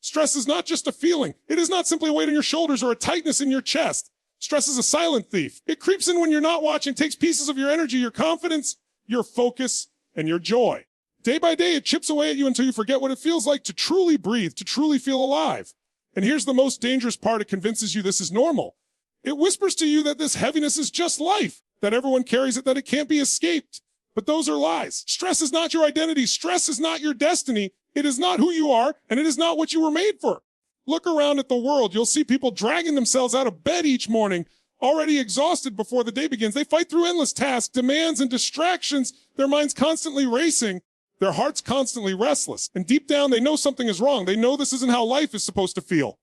Stress is not just a feeling. It is not simply a weight on your shoulders or a tightness in your chest. Stress is a silent thief. It creeps in when you're not watching, takes pieces of your energy, your confidence, your focus, and your joy. Day by day, it chips away at you until you forget what it feels like to truly breathe, to truly feel alive. And here's the most dangerous part. It convinces you this is normal. It whispers to you that this heaviness is just life, that everyone carries it, that it can't be escaped. But those are lies. Stress is not your identity. Stress is not your destiny. It is not who you are, and it is not what you were made for. Look around at the world. You'll see people dragging themselves out of bed each morning, already exhausted before the day begins. They fight through endless tasks, demands, and distractions, their minds constantly racing, their hearts constantly restless. And deep down, they know something is wrong. They know this isn't how life is supposed to feel.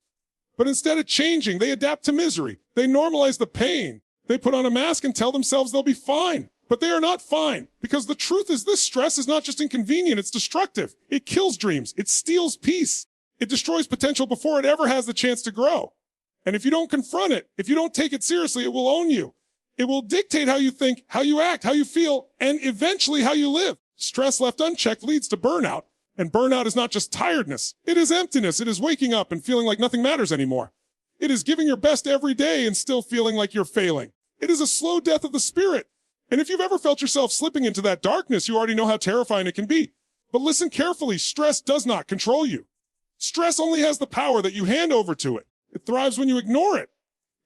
But instead of changing, they adapt to misery. They normalize the pain. They put on a mask and tell themselves they'll be fine. But they are not fine, because the truth is this stress is not just inconvenient, it's destructive. It kills dreams. It steals peace. It destroys potential before it ever has the chance to grow. And if you don't confront it, if you don't take it seriously, it will own you. It will dictate how you think, how you act, how you feel, and eventually how you live. Stress left unchecked leads to burnout. And burnout is not just tiredness. It is emptiness. It is waking up and feeling like nothing matters anymore. It is giving your best every day and still feeling like you're failing. It is a slow death of the spirit. And if you've ever felt yourself slipping into that darkness, you already know how terrifying it can be. But listen carefully, stress does not control you. Stress only has the power that you hand over to it. It thrives when you ignore it.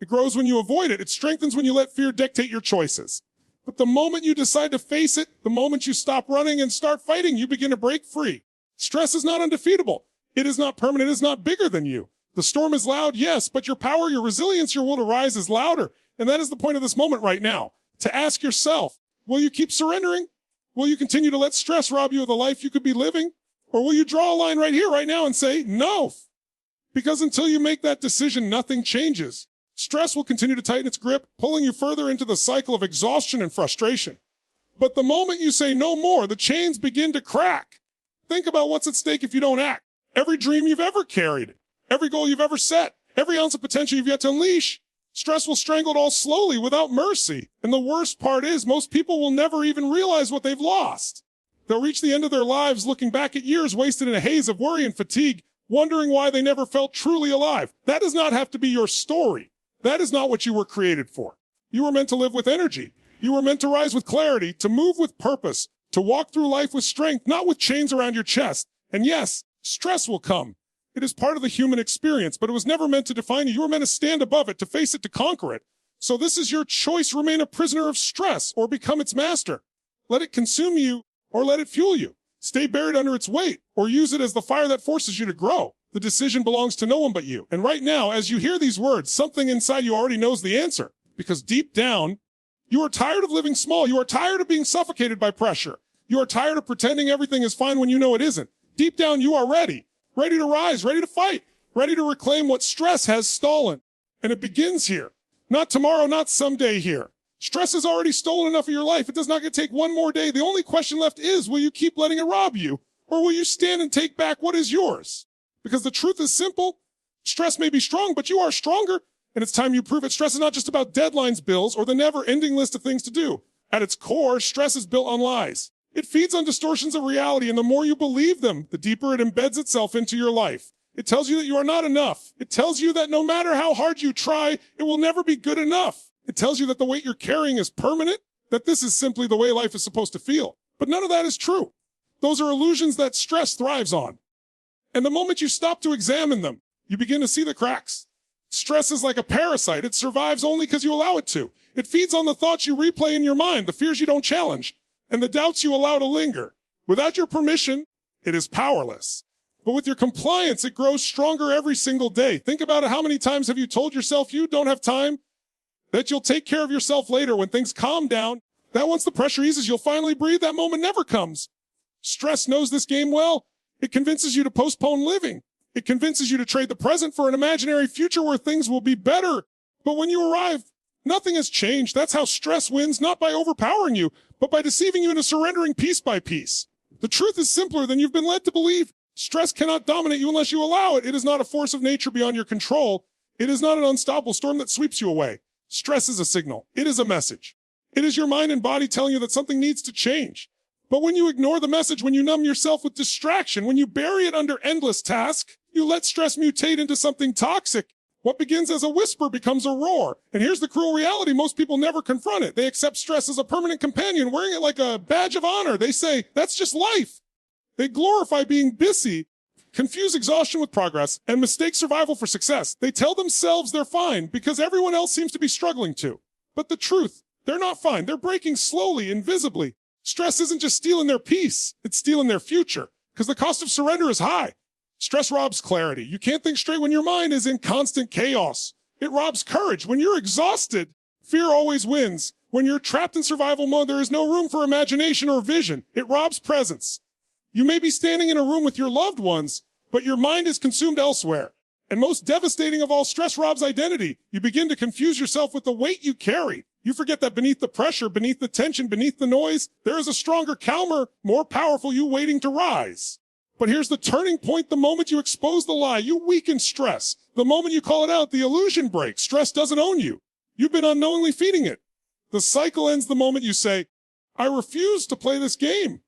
It grows when you avoid it. It strengthens when you let fear dictate your choices. But the moment you decide to face it, the moment you stop running and start fighting, you begin to break free. Stress is not undefeatable. It is not permanent. It is not bigger than you. The storm is loud, yes, but your power, your resilience, your will to rise is louder. And that is the point of this moment right now. To ask yourself, will you keep surrendering? Will you continue to let stress rob you of the life you could be living? Or will you draw a line right here, right now and say, no? Because until you make that decision, nothing changes. Stress will continue to tighten its grip, pulling you further into the cycle of exhaustion and frustration. But the moment you say no more, the chains begin to crack. Think about what's at stake if you don't act. Every dream you've ever carried, every goal you've ever set, every ounce of potential you've yet to unleash. Stress will strangle it all slowly without mercy. And the worst part is most people will never even realize what they've lost. They'll reach the end of their lives looking back at years wasted in a haze of worry and fatigue, wondering why they never felt truly alive. That does not have to be your story. That is not what you were created for. You were meant to live with energy. You were meant to rise with clarity, to move with purpose, to walk through life with strength, not with chains around your chest. And yes, stress will come. It is part of the human experience, but it was never meant to define you. You were meant to stand above it, to face it, to conquer it. So this is your choice. Remain a prisoner of stress or become its master. Let it consume you or let it fuel you. Stay buried under its weight or use it as the fire that forces you to grow. The decision belongs to no one but you. And right now, as you hear these words, something inside you already knows the answer. Because deep down, you are tired of living small. You are tired of being suffocated by pressure. You are tired of pretending everything is fine when you know it isn't. Deep down, you are ready. Ready to rise, ready to fight, ready to reclaim what stress has stolen. And it begins here. Not tomorrow, not someday here. Stress has already stolen enough of your life. It does not get to take one more day. The only question left is, will you keep letting it rob you? Or will you stand and take back what is yours? Because the truth is simple. Stress may be strong, but you are stronger. And it's time you prove it. Stress is not just about deadlines, bills, or the never-ending list of things to do. At its core, stress is built on lies. It feeds on distortions of reality, and the more you believe them, the deeper it embeds itself into your life. It tells you that you are not enough. It tells you that no matter how hard you try, it will never be good enough. It tells you that the weight you're carrying is permanent, that this is simply the way life is supposed to feel. But none of that is true. Those are illusions that stress thrives on. And the moment you stop to examine them, you begin to see the cracks. Stress is like a parasite. It survives only because you allow it to. It feeds on the thoughts you replay in your mind, the fears you don't challenge, and the doubts you allow to linger. Without your permission, it is powerless. But with your compliance, it grows stronger every single day. Think about it. How many times have you told yourself you don't have time? That you'll take care of yourself later when things calm down? That once the pressure eases, you'll finally breathe? That moment never comes. Stress knows this game well. It convinces you to postpone living. It convinces you to trade the present for an imaginary future where things will be better. But when you arrive, nothing has changed. That's how stress wins, not by overpowering you, but by deceiving you into surrendering piece by piece. The truth is simpler than you've been led to believe. Stress cannot dominate you unless you allow it. It is not a force of nature beyond your control. It is not an unstoppable storm that sweeps you away. Stress is a signal. It is a message. It is your mind and body telling you that something needs to change. But when you ignore the message, when you numb yourself with distraction, when you bury it under endless tasks, You let stress mutate into something toxic. What begins as a whisper becomes a roar. And here's the cruel reality. Most people never confront it. They accept stress as a permanent companion, wearing it like a badge of honor. They say, that's just life. They glorify being busy, confuse exhaustion with progress, and mistake survival for success. They tell themselves they're fine because everyone else seems to be struggling too. But the truth, they're not fine. They're breaking slowly, invisibly. Stress isn't just stealing their peace. It's stealing their future because the cost of surrender is high. Stress robs clarity. You can't think straight when your mind is in constant chaos. It robs courage. When you're exhausted, fear always wins. When you're trapped in survival mode, there is no room for imagination or vision. It robs presence. You may be standing in a room with your loved ones, but your mind is consumed elsewhere. And most devastating of all, stress robs identity. You begin to confuse yourself with the weight you carry. You forget that beneath the pressure, beneath the tension, beneath the noise, there is a stronger, calmer, more powerful you waiting to rise. But here's the turning point. The moment you expose the lie, you weaken stress. The moment you call it out, the illusion breaks. Stress doesn't own you. You've been unknowingly feeding it. The cycle ends the moment you say, I refuse to play this game.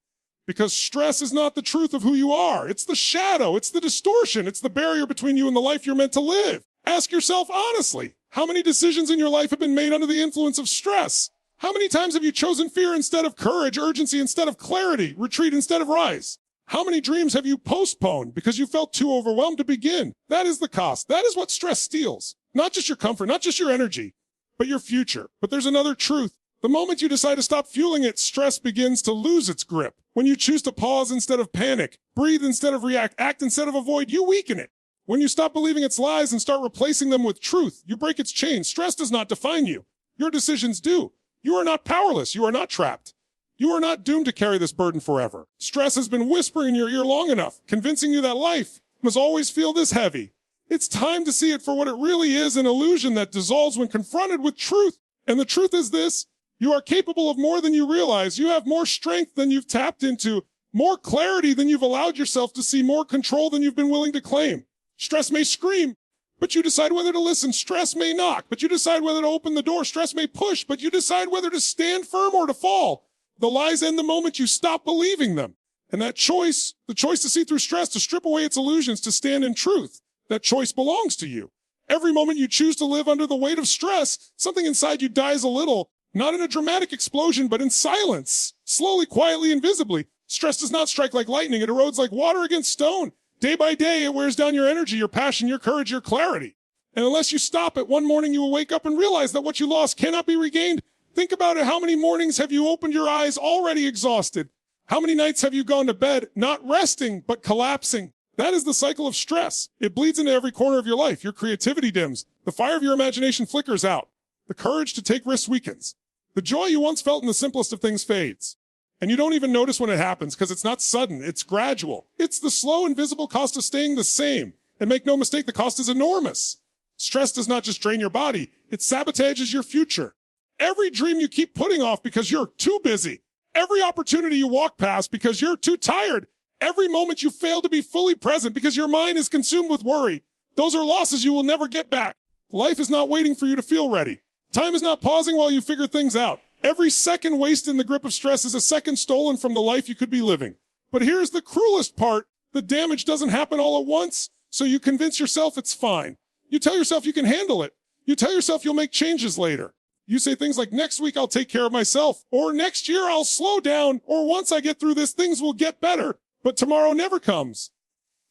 Because stress is not the truth of who you are. It's the shadow. It's the distortion. It's the barrier between you and the life you're meant to live. Ask yourself honestly, how many decisions in your life have been made under the influence of stress? How many times have you chosen fear instead of courage, urgency instead of clarity, retreat instead of rise? How many dreams have you postponed because you felt too overwhelmed to begin? That is the cost. That is what stress steals. Not just your comfort, not just your energy, but your future. But there's another truth. The moment you decide to stop fueling it, stress begins to lose its grip. When you choose to pause instead of panic, breathe instead of react, act instead of avoid, you weaken it. When you stop believing its lies and start replacing them with truth, you break its chains. Stress does not define you. Your decisions do. You are not powerless. You are not trapped. You are not doomed to carry this burden forever. Stress has been whispering in your ear long enough, convincing you that life must always feel this heavy. It's time to see it for what it really is, an illusion that dissolves when confronted with truth. And the truth is this: you are capable of more than you realize. You have more strength than you've tapped into, more clarity than you've allowed yourself to see, more control than you've been willing to claim. Stress may scream, but you decide whether to listen. Stress may knock, but you decide whether to open the door. Stress may push, but you decide whether to stand firm or to fall. The lies end the moment you stop believing them. And that choice, the choice to see through stress, to strip away its illusions, to stand in truth, that choice belongs to you. Every moment you choose to live under the weight of stress, something inside you dies a little, not in a dramatic explosion, but in silence, slowly, quietly, invisibly. Stress does not strike like lightning. It erodes like water against stone. Day by day, it wears down your energy, your passion, your courage, your clarity. And unless you stop it, one morning you will wake up and realize that what you lost cannot be regained. Think about it. How many mornings have you opened your eyes already exhausted? How many nights have you gone to bed not resting, but collapsing? That is the cycle of stress. It bleeds into every corner of your life. Your creativity dims. The fire of your imagination flickers out. The courage to take risks weakens. The joy you once felt in the simplest of things fades. And you don't even notice when it happens because it's not sudden. It's gradual. It's the slow, invisible cost of staying the same. And make no mistake, the cost is enormous. Stress does not just drain your body. It sabotages your future. Every dream you keep putting off because you're too busy. Every opportunity you walk past because you're too tired. Every moment you fail to be fully present because your mind is consumed with worry. Those are losses you will never get back. Life is not waiting for you to feel ready. Time is not pausing while you figure things out. Every second wasted in the grip of stress is a second stolen from the life you could be living. But here's the cruelest part. The damage doesn't happen all at once, so you convince yourself it's fine. You tell yourself you can handle it. You tell yourself you'll make changes later. You say things like, next week I'll take care of myself, or next year I'll slow down, or once I get through this, things will get better. But tomorrow never comes.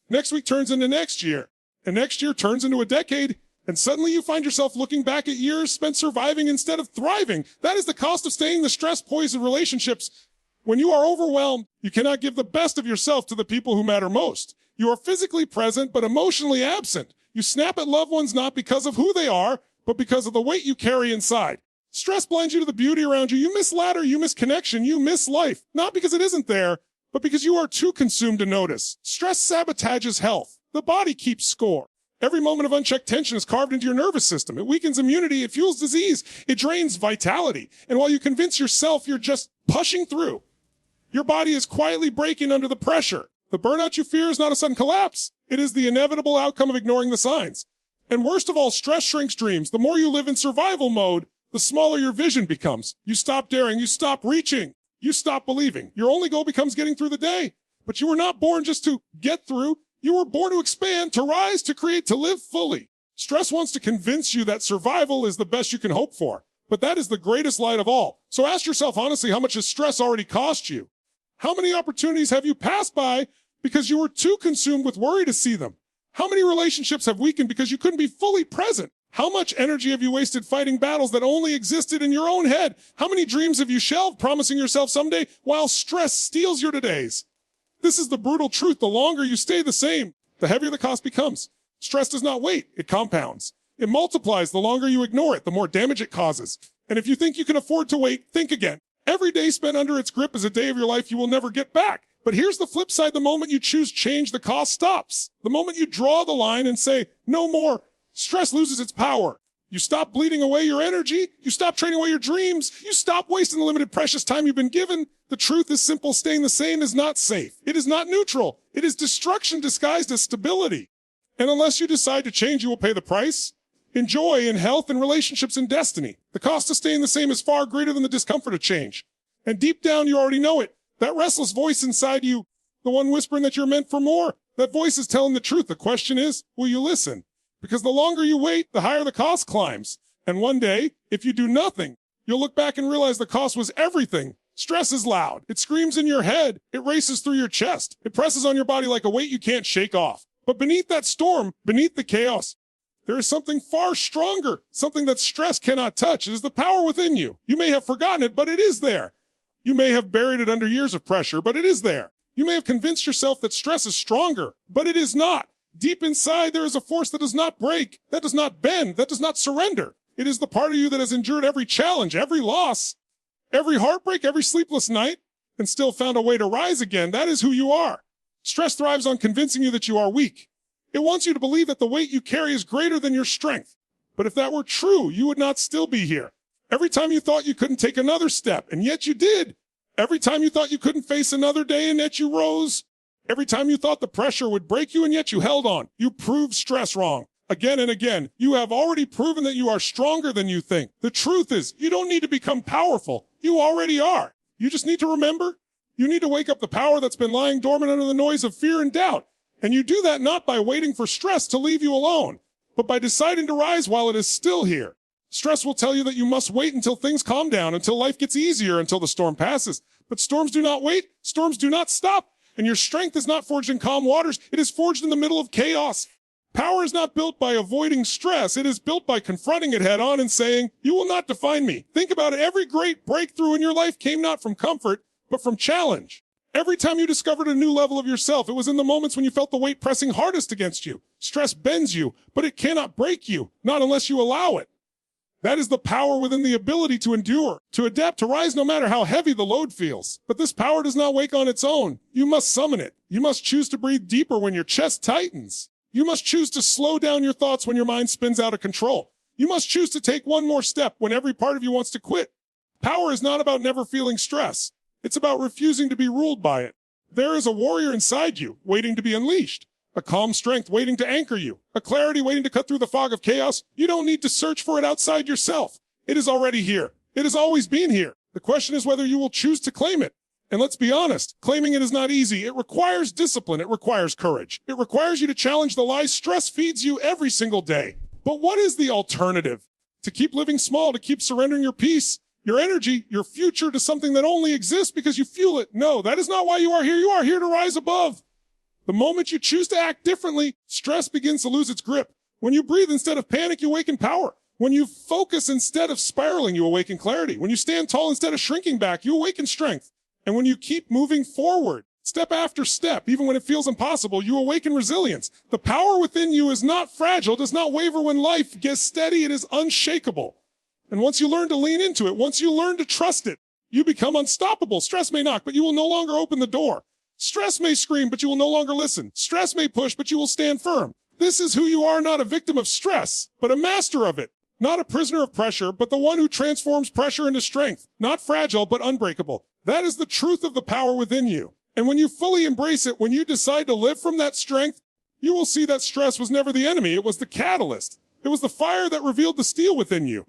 Next week turns into next year, and next year turns into a decade, and suddenly you find yourself looking back at years spent surviving instead of thriving. That is the cost of staying in the stress-poisoned relationships. When you are overwhelmed, you cannot give the best of yourself to the people who matter most. You are physically present, but emotionally absent. You snap at loved ones not because of who they are, but because of the weight you carry inside. Stress blinds you to the beauty around you. You miss laughter, you miss connection, you miss life. Not because it isn't there, but because you are too consumed to notice. Stress sabotages health. The body keeps score. Every moment of unchecked tension is carved into your nervous system. It weakens immunity. It fuels disease. It drains vitality. And while you convince yourself you're just pushing through, your body is quietly breaking under the pressure. The burnout you fear is not a sudden collapse. It is the inevitable outcome of ignoring the signs. And worst of all, stress shrinks dreams. The more you live in survival mode, the smaller your vision becomes. You stop daring. You stop reaching. You stop believing. Your only goal becomes getting through the day. But you were not born just to get through. You were born to expand, to rise, to create, to live fully. Stress wants to convince you that survival is the best you can hope for, but that is the greatest lie of all. So ask yourself honestly, how much has stress already cost you? How many opportunities have you passed by because you were too consumed with worry to see them? How many relationships have weakened because you couldn't be fully present? How much energy have you wasted fighting battles that only existed in your own head? How many dreams have you shelved, promising yourself someday, while stress steals your todays? This is the brutal truth. The longer you stay the same, the heavier the cost becomes. Stress does not wait. It compounds. It multiplies the longer you ignore it, the more damage it causes. And if you think you can afford to wait, think again. Every day spent under its grip is a day of your life you will never get back. But here's the flip side. The moment you choose change, the cost stops. The moment you draw the line and say, no more, stress loses its power. You stop bleeding away your energy. You stop trading away your dreams. You stop wasting the limited precious time you've been given. The truth is simple. Staying the same is not safe. It is not neutral. It is destruction disguised as stability. And unless you decide to change, you will pay the price. In joy, in health, in relationships, in destiny. The cost of staying the same is far greater than the discomfort of change. And deep down, you already know it. That restless voice inside you, the one whispering that you're meant for more, that voice is telling the truth. The question is, will you listen? Because the longer you wait, the higher the cost climbs. And one day, if you do nothing, you'll look back and realize the cost was everything. Stress is loud. It screams in your head. It races through your chest. It presses on your body like a weight you can't shake off. But beneath that storm, beneath the chaos, there is something far stronger, something that stress cannot touch. It is the power within you. You may have forgotten it, but it is there. You may have buried it under years of pressure, but it is there. You may have convinced yourself that stress is stronger, but it is not. Deep inside, there is a force that does not break, that does not bend, that does not surrender. It is the part of you that has endured every challenge, every loss, every heartbreak, every sleepless night, and still found a way to rise again. That is who you are. Stress thrives on convincing you that you are weak. It wants you to believe that the weight you carry is greater than your strength. But if that were true, you would not still be here. Every time you thought you couldn't take another step, and yet you did. Every time you thought you couldn't face another day, and yet you rose. Every time you thought the pressure would break you, and yet you held on. You proved stress wrong. Again and again, you have already proven that you are stronger than you think. The truth is, you don't need to become powerful. You already are. You just need to remember. You need to wake up the power that's been lying dormant under the noise of fear and doubt. And you do that not by waiting for stress to leave you alone, but by deciding to rise while it is still here. Stress will tell you that you must wait until things calm down, until life gets easier, until the storm passes. But storms do not wait. Storms do not stop. And your strength is not forged in calm waters. It is forged in the middle of chaos. Power is not built by avoiding stress. It is built by confronting it head on and saying, you will not define me. Think about it. Every great breakthrough in your life came not from comfort, but from challenge. Every time you discovered a new level of yourself, it was in the moments when you felt the weight pressing hardest against you. Stress bends you, but it cannot break you, not unless you allow it. That is the power within the ability to endure, to adapt, to rise no matter how heavy the load feels. But this power does not wake on its own. You must summon it. You must choose to breathe deeper when your chest tightens. You must choose to slow down your thoughts when your mind spins out of control. You must choose to take one more step when every part of you wants to quit. Power is not about never feeling stress. It's about refusing to be ruled by it. There is a warrior inside you, waiting to be unleashed. A calm strength waiting to anchor you. A clarity waiting to cut through the fog of chaos. You don't need to search for it outside yourself. It is already here. It has always been here. The question is whether you will choose to claim it. And let's be honest, claiming it is not easy. It requires discipline. It requires courage. It requires you to challenge the lies stress feeds you every single day. But what is the alternative? To keep living small, to keep surrendering your peace, your energy, your future to something that only exists because you fuel it. No, that is not why you are here. You are here to rise above. The moment you choose to act differently, stress begins to lose its grip. When you breathe instead of panic, you awaken power. When you focus instead of spiraling, you awaken clarity. When you stand tall instead of shrinking back, you awaken strength. And when you keep moving forward, step after step, even when it feels impossible, you awaken resilience. The power within you is not fragile, does not waver when life gets steady. It is unshakable. And once you learn to lean into it, once you learn to trust it, you become unstoppable. Stress may knock, but you will no longer open the door. Stress may scream, but you will no longer listen. Stress may push, but you will stand firm. This is who you are, not a victim of stress, but a master of it. Not a prisoner of pressure, but the one who transforms pressure into strength. Not fragile, but unbreakable. That is the truth of the power within you. And when you fully embrace it, when you decide to live from that strength, you will see that stress was never the enemy. It was the catalyst. It was the fire that revealed the steel within you.